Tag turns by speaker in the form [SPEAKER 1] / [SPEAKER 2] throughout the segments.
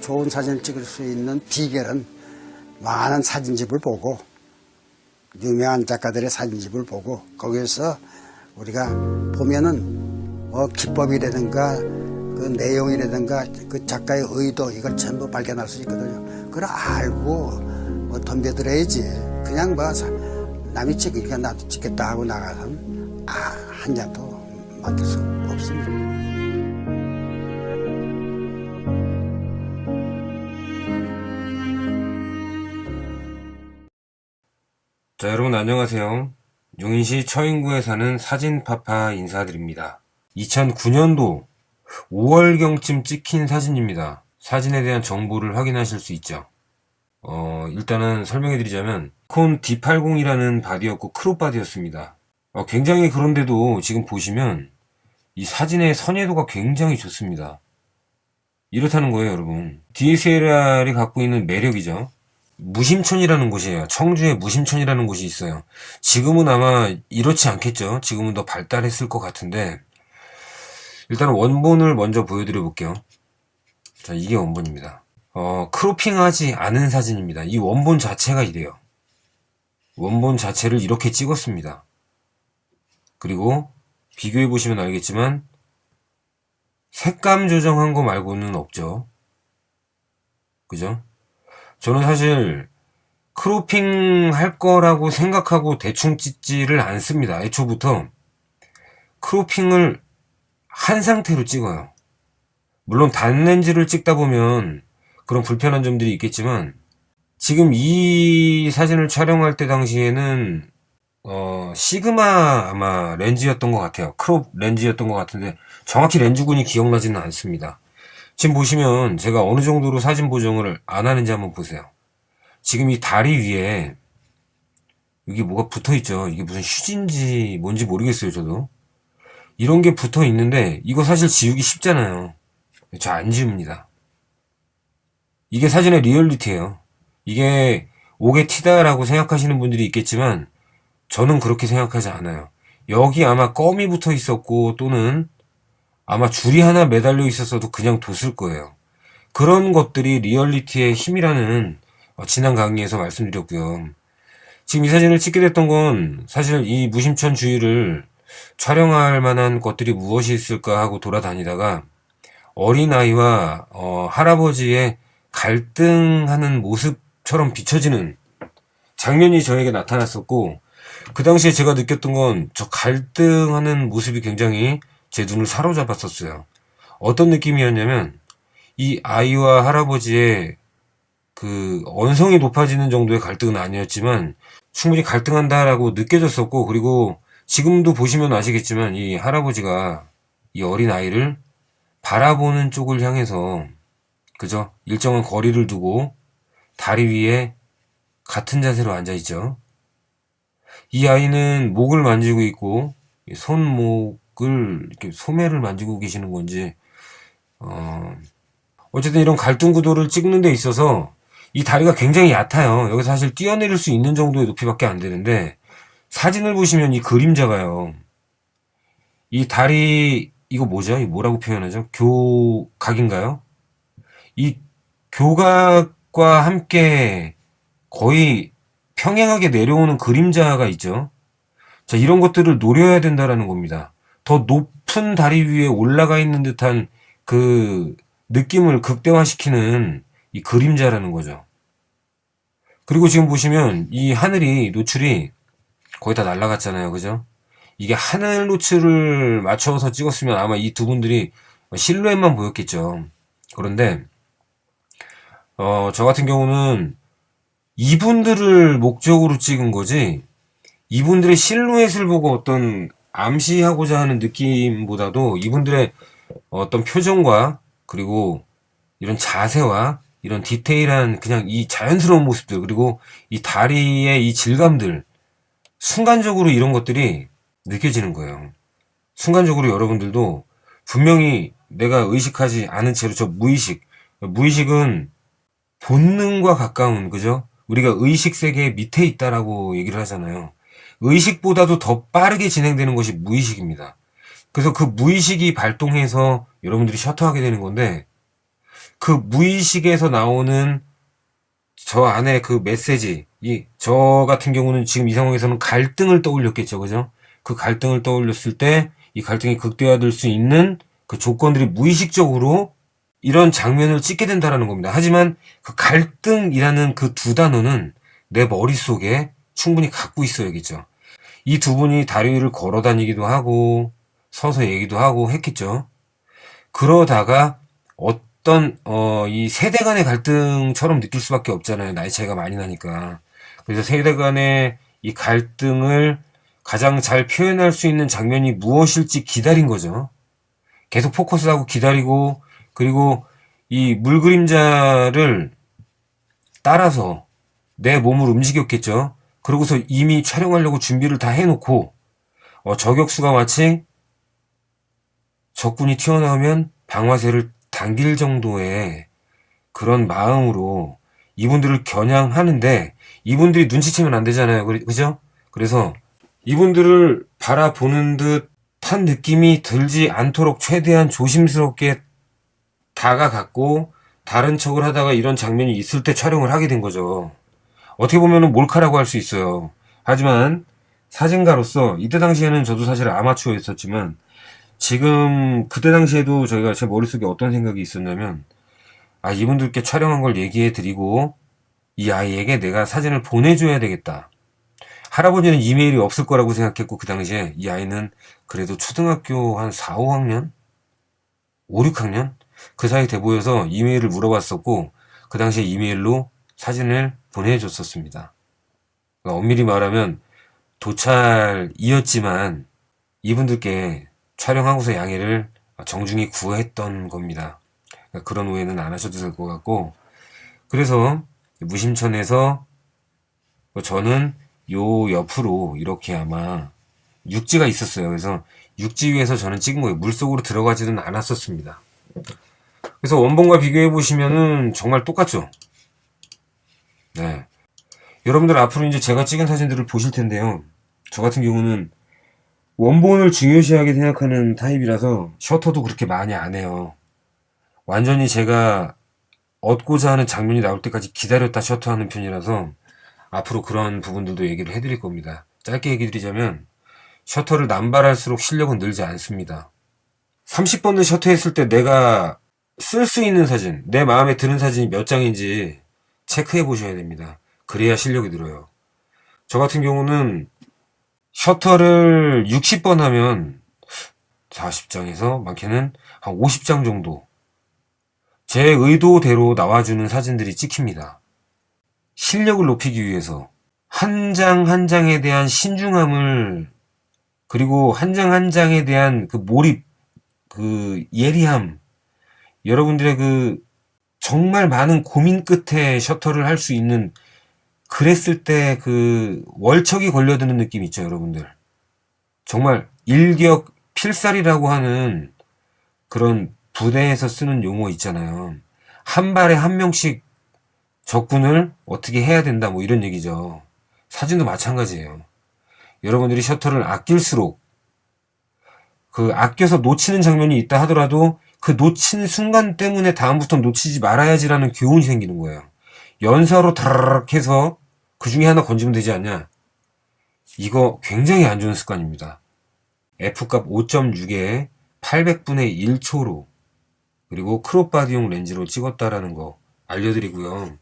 [SPEAKER 1] 좋은 사진을 찍을 수 있는 비결은 많은 사진집을 보고 유명한 작가들의 사진집을 보고 거기에서 우리가 보면은 기법이라든가 그 내용이라든가 그 작가의 의도 이걸 전부 발견할 수 있거든요. 그걸 알고 덤벼들어야지 그냥 남이 찍으니까 나도 찍겠다 하고 나가서는 한 장도 만들 수 없습니다.
[SPEAKER 2] 자, 여러분 안녕하세요. 용인시 처인구에 사는 사진파파 인사드립니다. 2009년도 5월경쯤 찍힌 사진입니다. 사진에 대한 정보를 확인하실 수 있죠. 일단은 설명해 드리자면 니콘 D80이라는 바디였고 크롭 바디였습니다. 굉장히 그런데도 지금 보시면 이 사진의 선회도가 굉장히 좋습니다. 이렇다는 거예요, 여러분. DSLR이 갖고 있는 매력이죠. 무심촌이라는 곳이에요. 청주에 무심촌이라는 곳이 있어요. 지금은 아마 이렇지 않겠죠. 지금은 더 발달했을 것 같은데 일단 원본을 먼저 보여드려 볼게요. 자, 이게 원본입니다. 크로핑하지 않은 사진입니다. 이 원본 자체가 이래요. 원본 자체를 이렇게 찍었습니다. 그리고 비교해 보시면 알겠지만 색감 조정한 거 말고는 없죠. 그죠? 저는 사실 크로핑 할 거라고 생각하고 대충 찍지를 않습니다. 애초부터 크로핑을 한 상태로 찍어요. 물론 단렌즈를 찍다 보면 그런 불편한 점들이 있겠지만 지금 이 사진을 촬영할 때 당시에는 시그마 아마 렌즈였던 것 같아요. 크롭 렌즈였던 것 같은데 정확히 렌즈군이 기억나지는 않습니다. 지금 보시면 제가 어느 정도로 사진 보정을 안 하는지 한번 보세요. 지금 이 다리 위에 여기 뭐가 붙어 있죠. 이게 무슨 휴지인지 뭔지 모르겠어요, 저도. 이런 게 붙어 있는데 이거 사실 지우기 쉽잖아요. 저 안 지웁니다. 이게 사진의 리얼리티예요. 이게 옥에 튀다라고 생각하시는 분들이 있겠지만 저는 그렇게 생각하지 않아요. 여기 아마 껌이 붙어 있었고 또는 아마 줄이 하나 매달려 있었어도 그냥 뒀을 거예요. 그런 것들이 리얼리티의 힘이라는 지난 강의에서 말씀드렸고요. 지금 이 사진을 찍게 됐던 건 사실 이 무심천 주위를 촬영할 만한 것들이 무엇이 있을까 하고 돌아다니다가 어린아이와 할아버지의 갈등하는 모습처럼 비춰지는 장면이 저에게 나타났었고 그 당시에 제가 느꼈던 건 저 갈등하는 모습이 굉장히 제 눈을 사로잡았었어요. 어떤 느낌이었냐면 이 아이와 할아버지의 그 언성이 높아지는 정도의 갈등은 아니었지만 충분히 갈등한다라고 느껴졌었고 그리고 지금도 보시면 아시겠지만 이 할아버지가 이 어린 아이를 바라보는 쪽을 향해서 그죠? 일정한 거리를 두고 다리 위에 같은 자세로 앉아 있죠. 이 아이는 목을 만지고 있고 손목을 이렇게 소매를 만지고 계시는 건지 어쨌든 이런 갈등 구도를 찍는 데 있어서 이 다리가 굉장히 얕아요. 여기서 사실 뛰어내릴 수 있는 정도의 높이밖에 안 되는데 사진을 보시면 이 그림자가요. 이 다리 이거 뭐죠? 이 뭐라고 표현하죠? 교각인가요? 이 교각과 함께 거의 평행하게 내려오는 그림자가 있죠. 자, 이런 것들을 노려야 된다라는 겁니다. 더 높은 다리 위에 올라가 있는 듯한 그 느낌을 극대화시키는 이 그림자라는 거죠. 그리고 지금 보시면 이 하늘이 노출이 거의 다 날아갔잖아요. 그죠? 이게 하늘 노출을 맞춰서 찍었으면 아마 이 두 분들이 실루엣만 보였겠죠. 그런데 저 같은 경우는 이분들을 목적으로 찍은 거지 이분들의 실루엣을 보고 어떤 암시하고자 하는 느낌보다도 이분들의 어떤 표정과 그리고 이런 자세와 이런 디테일한 그냥 이 자연스러운 모습들 그리고 이 다리의 이 질감들 순간적으로 이런 것들이 느껴지는 거예요. 순간적으로 여러분들도 분명히 내가 의식하지 않은 채로 저 무의식은 본능과 가까운 그죠? 우리가 의식 세계 밑에 있다라고 얘기를 하잖아요. 의식보다도 더 빠르게 진행되는 것이 무의식입니다. 그래서 그 무의식이 발동해서 여러분들이 셔터하게 되는 건데 그 무의식에서 나오는 저 안에 그 메시지, 저 같은 경우는 지금 이 상황에서는 갈등을 떠올렸겠죠, 그죠? 그 갈등을 떠올렸을 때 이 갈등이 극대화될 수 있는 그 조건들이 무의식적으로 이런 장면을 찍게 된다는 겁니다. 하지만 그 갈등이라는 그 두 단어는 내 머릿속에 충분히 갖고 있어야겠죠. 이 두 분이 다리 위를 걸어 다니기도 하고 서서 얘기도 하고 했겠죠. 그러다가 어떤 이 세대 간의 갈등처럼 느낄 수밖에 없잖아요. 나이 차이가 많이 나니까. 그래서 세대 간의 이 갈등을 가장 잘 표현할 수 있는 장면이 무엇일지 기다린 거죠. 계속 포커스하고 기다리고, 그리고 이 물그림자를 따라서 내 몸을 움직였겠죠. 그러고서 이미 촬영하려고 준비를 다 해놓고 저격수가 마치 적군이 튀어나오면 방아쇠를 당길 정도의 그런 마음으로 이분들을 겨냥하는데, 이분들이 눈치채면 안 되잖아요. 그죠? 그래서 이분들을 바라보는 듯한 느낌이 들지 않도록 최대한 조심스럽게 다가갔고, 다른 척을 하다가 이런 장면이 있을 때 촬영을 하게 된 거죠. 어떻게 보면 몰카라고 할 수 있어요. 하지만 사진가로서 이때 당시에는 저도 사실 아마추어였었지만, 지금 그때 당시에도 저희가 제 머릿속에 어떤 생각이 있었냐면, 이분들께 촬영한 걸 얘기해 드리고 이 아이에게 내가 사진을 보내줘야 되겠다. 할아버지는 이메일이 없을 거라고 생각했고, 그 당시에 이 아이는 그래도 초등학교 한 4, 5학년? 5, 6학년? 그 사이 돼 보여서 이메일을 물어봤었고, 그 당시에 이메일로 사진을 보내줬었습니다. 그러니까 엄밀히 말하면 도찰이었지만 이분들께 촬영하고서 양해를 정중히 구했던 겁니다. 그러니까 그런 오해는 안 하셔도 될 것 같고, 그래서 무심천에서 저는 요 옆으로 이렇게 아마 육지가 있었어요. 그래서 육지 위에서 저는 찍은 거예요. 물속으로 들어가지는 않았었습니다. 그래서 원본과 비교해 보시면은 정말 똑같죠. 네. 여러분들 앞으로 이제 제가 찍은 사진들을 보실 텐데요. 저 같은 경우는 원본을 중요시하게 생각하는 타입이라서 셔터도 그렇게 많이 안 해요. 완전히 제가 얻고자 하는 장면이 나올 때까지 기다렸다 셔터하는 편이라서 앞으로 그런 부분들도 얘기를 해드릴 겁니다. 짧게 얘기 드리자면 셔터를 남발할수록 실력은 늘지 않습니다. 30번을 셔터했을 때 내가 쓸 수 있는 사진, 내 마음에 드는 사진이 몇 장인지 체크해 보셔야 됩니다. 그래야 실력이 늘어요. 저 같은 경우는 셔터를 60번 하면 40장에서 많게는 한 50장 정도 제 의도대로 나와주는 사진들이 찍힙니다. 실력을 높이기 위해서 한 장 한 장에 대한 신중함을, 그리고 한 장 한 장에 대한 그 몰입, 그 예리함, 여러분들의 그 정말 많은 고민 끝에 셔터를 할 수 있는, 그랬을 때 그 월척이 걸려드는 느낌 있죠, 여러분들. 정말 일격 필살이라고 하는 그런 부대에서 쓰는 용어 있잖아요. 한 발에 한 명씩 적군을 어떻게 해야 된다, 뭐 이런 얘기죠. 사진도 마찬가지예요. 여러분들이 셔터를 아낄수록, 그 아껴서 놓치는 장면이 있다 하더라도 그 놓친 순간 때문에 다음부터 놓치지 말아야지라는 교훈이 생기는 거예요. 연사로 다라락 해서 그 중에 하나 건지면 되지 않냐? 이거 굉장히 안 좋은 습관입니다. F값 5.6에 800분의 1초로, 그리고 크롭바디용 렌즈로 찍었다라는 거 알려드리고요.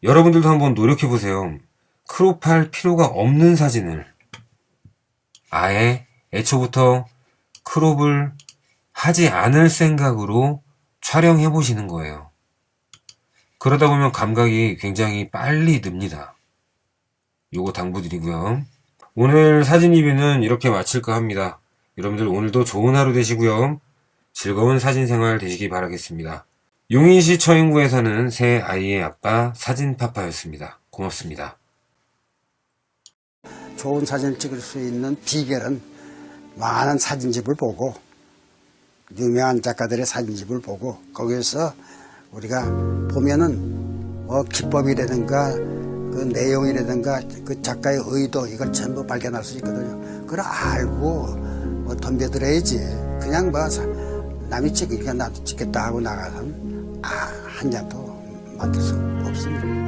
[SPEAKER 2] 여러분들도 한번 노력해보세요. 크롭할 필요가 없는 사진을 아예 애초부터 크롭을 하지 않을 생각으로 촬영해보시는 거예요. 그러다 보면 감각이 굉장히 빨리 늡니다. 요거 당부드리고요. 오늘 사진 리뷰는 이렇게 마칠까 합니다. 여러분들 오늘도 좋은 하루 되시고요. 즐거운 사진 생활 되시기 바라겠습니다. 용인시 처인구에 사는 새 아이의 아빠 사진파파였습니다. 고맙습니다.
[SPEAKER 1] 좋은 사진을 찍을 수 있는 비결은 많은 사진집을 보고, 유명한 작가들의 사진집을 보고, 거기에서 우리가 보면은 기법이라든가 그 내용이라든가 그 작가의 의도, 이걸 전부 발견할 수 있거든요. 그걸 알고 덤벼들어야지. 그냥 남이 찍으니까 나도 찍겠다 하고 나가서는 한 장도 만들 수 없습니다.